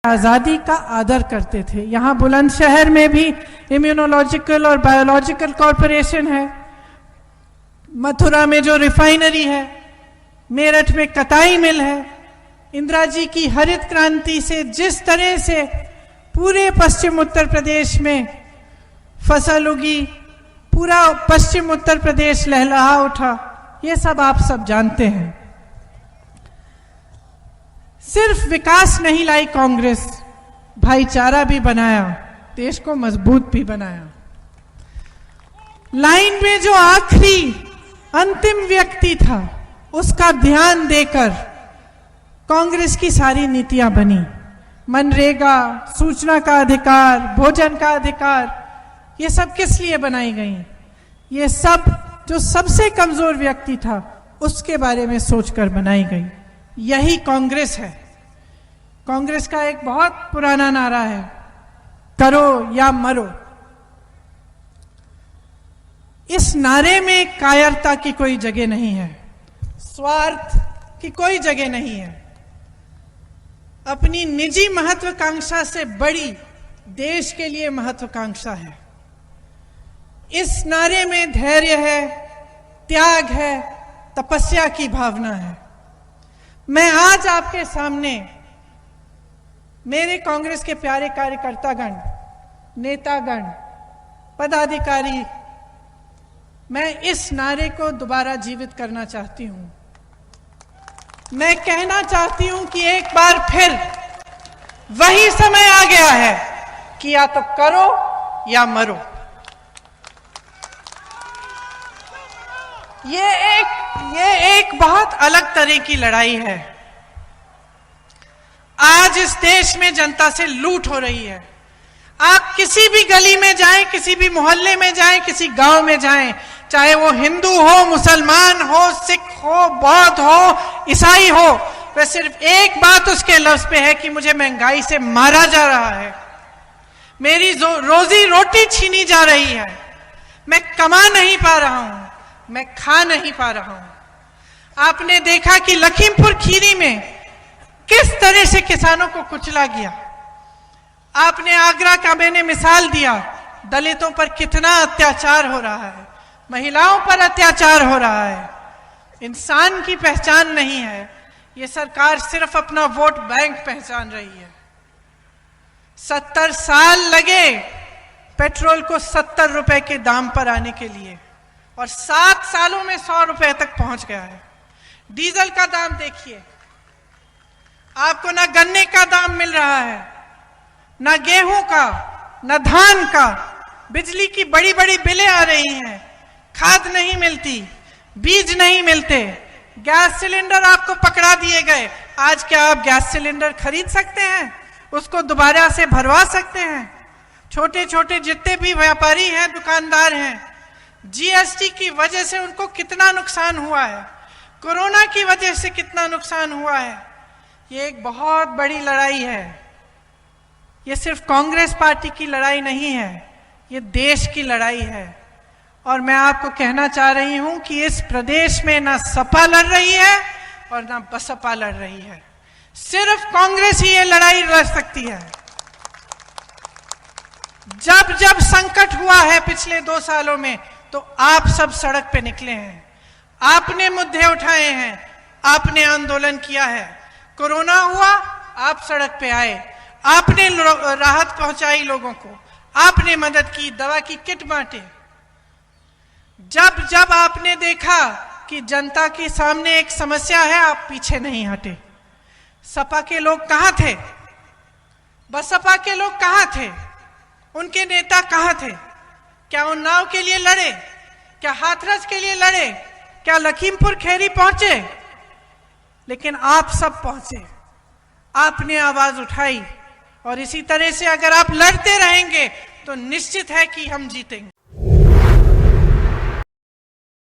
आज़ादी का आदर करते थे। यहाँ बुलंदशहर में भी इम्यूनोलॉजिकल और बायोलॉजिकल कॉरपोरेशन है, मथुरा में जो रिफाइनरी है, मेरठ में कताई मिल है। इंदिरा जी की हरित क्रांति से जिस तरह से पूरे पश्चिम उत्तर प्रदेश में फसल उगी, पूरा पश्चिम उत्तर प्रदेश लहलहा उठा, ये सब आप सब जानते हैं। सिर्फ विकास नहीं लाई कांग्रेस, भाईचारा भी बनाया, देश को मजबूत भी बनाया। लाइन में जो आखिरी अंतिम व्यक्ति था, उसका ध्यान देकर कांग्रेस की सारी नीतियां बनी। मनरेगा, सूचना का अधिकार, भोजन का अधिकार, ये सब किस लिए बनाई गई? ये सब जो सबसे कमजोर व्यक्ति था उसके बारे में सोचकर बनाई गई। यही कांग्रेस है। कांग्रेस का एक बहुत पुराना नारा है, करो या मरो। इस नारे में कायरता की कोई जगह नहीं है, स्वार्थ की कोई जगह नहीं है। अपनी निजी महत्वाकांक्षा से बड़ी देश के लिए महत्वाकांक्षा है। इस नारे में धैर्य है, त्याग है, तपस्या की भावना है। मैं आज आपके सामने मेरे कांग्रेस के प्यारे कार्यकर्तागण, नेतागण, पदाधिकारी, मैं इस नारे को दोबारा जीवित करना चाहती हूं। मैं कहना चाहती हूं कि एक बार फिर वही समय आ गया है कि या तो करो या मरो। ये एक बहुत अलग तरह की लड़ाई है। आज इस देश में जनता से लूट हो रही है। आप किसी भी गली में जाएं, किसी भी मोहल्ले में जाएं, किसी गांव में जाएं, चाहे वो हिंदू हो, मुसलमान हो, सिख हो, बौद्ध हो, ईसाई हो, वह सिर्फ एक बात उसके लफ्ज पे है कि मुझे महंगाई से मारा जा रहा है, मेरी रोजी रोटी छीनी जा रही है, मैं कमा नहीं पा रहा हूं, मैं खा नहीं पा रहा हूं। आपने देखा कि लखीमपुर खीरी में किस तरह से किसानों को कुचला गया। आपने आगरा का मैंने मिसाल दिया, दलितों पर कितना अत्याचार हो रहा है, महिलाओं पर अत्याचार हो रहा है। इंसान की पहचान नहीं है, ये सरकार सिर्फ अपना वोट बैंक पहचान रही है। 70 साल लगे पेट्रोल को 70 रुपए के दाम पर आने के लिए, और 7 सालों में 100 रुपए तक पहुंच गया है। डीजल का दाम देखिए, आपको ना गन्ने का दाम मिल रहा है, ना गेहूं का, ना धान का। बिजली की बड़ी बड़ी बिलें आ रही हैं, खाद नहीं मिलती, बीज नहीं मिलते, गैस सिलेंडर आपको पकड़ा दिए गए। आज क्या आप गैस सिलेंडर खरीद सकते हैं? उसको दोबारा से भरवा सकते हैं? छोटे छोटे जितने भी व्यापारी हैं, दुकानदार हैं, जीएसटी की वजह से उनको कितना नुकसान हुआ है, कोरोना की वजह से कितना नुकसान हुआ है। ये एक बहुत बड़ी लड़ाई है। ये सिर्फ कांग्रेस पार्टी की लड़ाई नहीं है, ये देश की लड़ाई है। और मैं आपको कहना चाह रही हूं कि इस प्रदेश में ना सपा लड़ रही है और ना बसपा लड़ रही है, सिर्फ कांग्रेस ही ये लड़ाई लड़ सकती है। जब जब संकट हुआ है पिछले 2 सालों में, तो आप सब सड़क पे निकले हैं, आपने मुद्दे उठाए हैं, आपने आंदोलन किया है। कोरोना हुआ, आप सड़क पे आए, आपने राहत पहुंचाई लोगों को, आपने मदद की, दवा की किट बांटे। जब जब आपने देखा कि जनता के सामने एक समस्या है, आप पीछे नहीं हटे। सपा के लोग कहां थे? बसपा के लोग कहां थे? उनके नेता कहां थे? क्या उन्नाव के लिए लड़े? क्या हाथरस के लिए लड़े? क्या लखीमपुर खीरी पहुंचे? लेकिन आप सब पहुंचे, आपने आवाज उठाई। और इसी तरह से अगर आप लड़ते रहेंगे तो निश्चित है कि हम जीतेंगे।